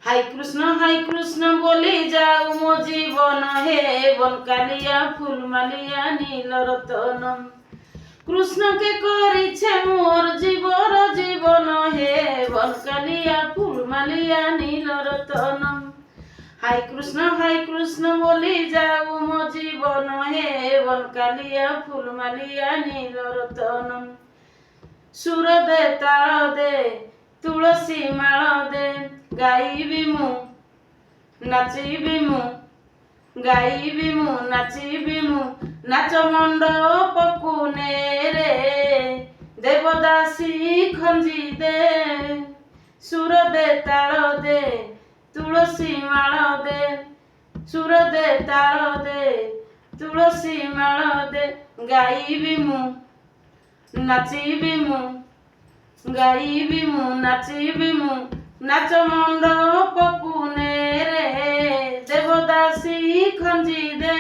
High Krishna বলি যাও মো জীবন হে বন কালিয়া ফুল মালিয়া নীল রতনম। কৃষ্ণকে করিছে মোর জীবন হে বন কালিয়া ফুল মালিয়া নীল রতনম। হাই কৃষ্ণ বলি যাও মো জীবন হে বন কালিয়া ফুল মালিয়া নীল রতনম। সুর দে তাଳ দে তুলসী মাଳ দে ଗାଇବି ମୁଁ ନାଚିବି ମୁଁ ଗାଇବି ମୁଁ ନାଚିବି ମୁଁ ନାଚ ମଣ୍ଡପକୁ ନେ ଦେବଦାସୀ ଖଞ୍ଜି ଦେ। ସୁର ଦେ ତାଳ ଦେ ତୁଳସୀ ମାଳ ଦେ ସୁର ଦେ ତାଳ ଦେ ତୁଳସୀ ମାଳ ଦେ ଗାଇବି ମୁଁ ନାଚିବି ମୁଁ ଗାଇବି ମୁଁ ନାଚିବି ମୁଁ ନାଚ ମଣ୍ଡପକୁ ନେ ଦେବଦାସୀ ଖଞ୍ଜି ଦେ।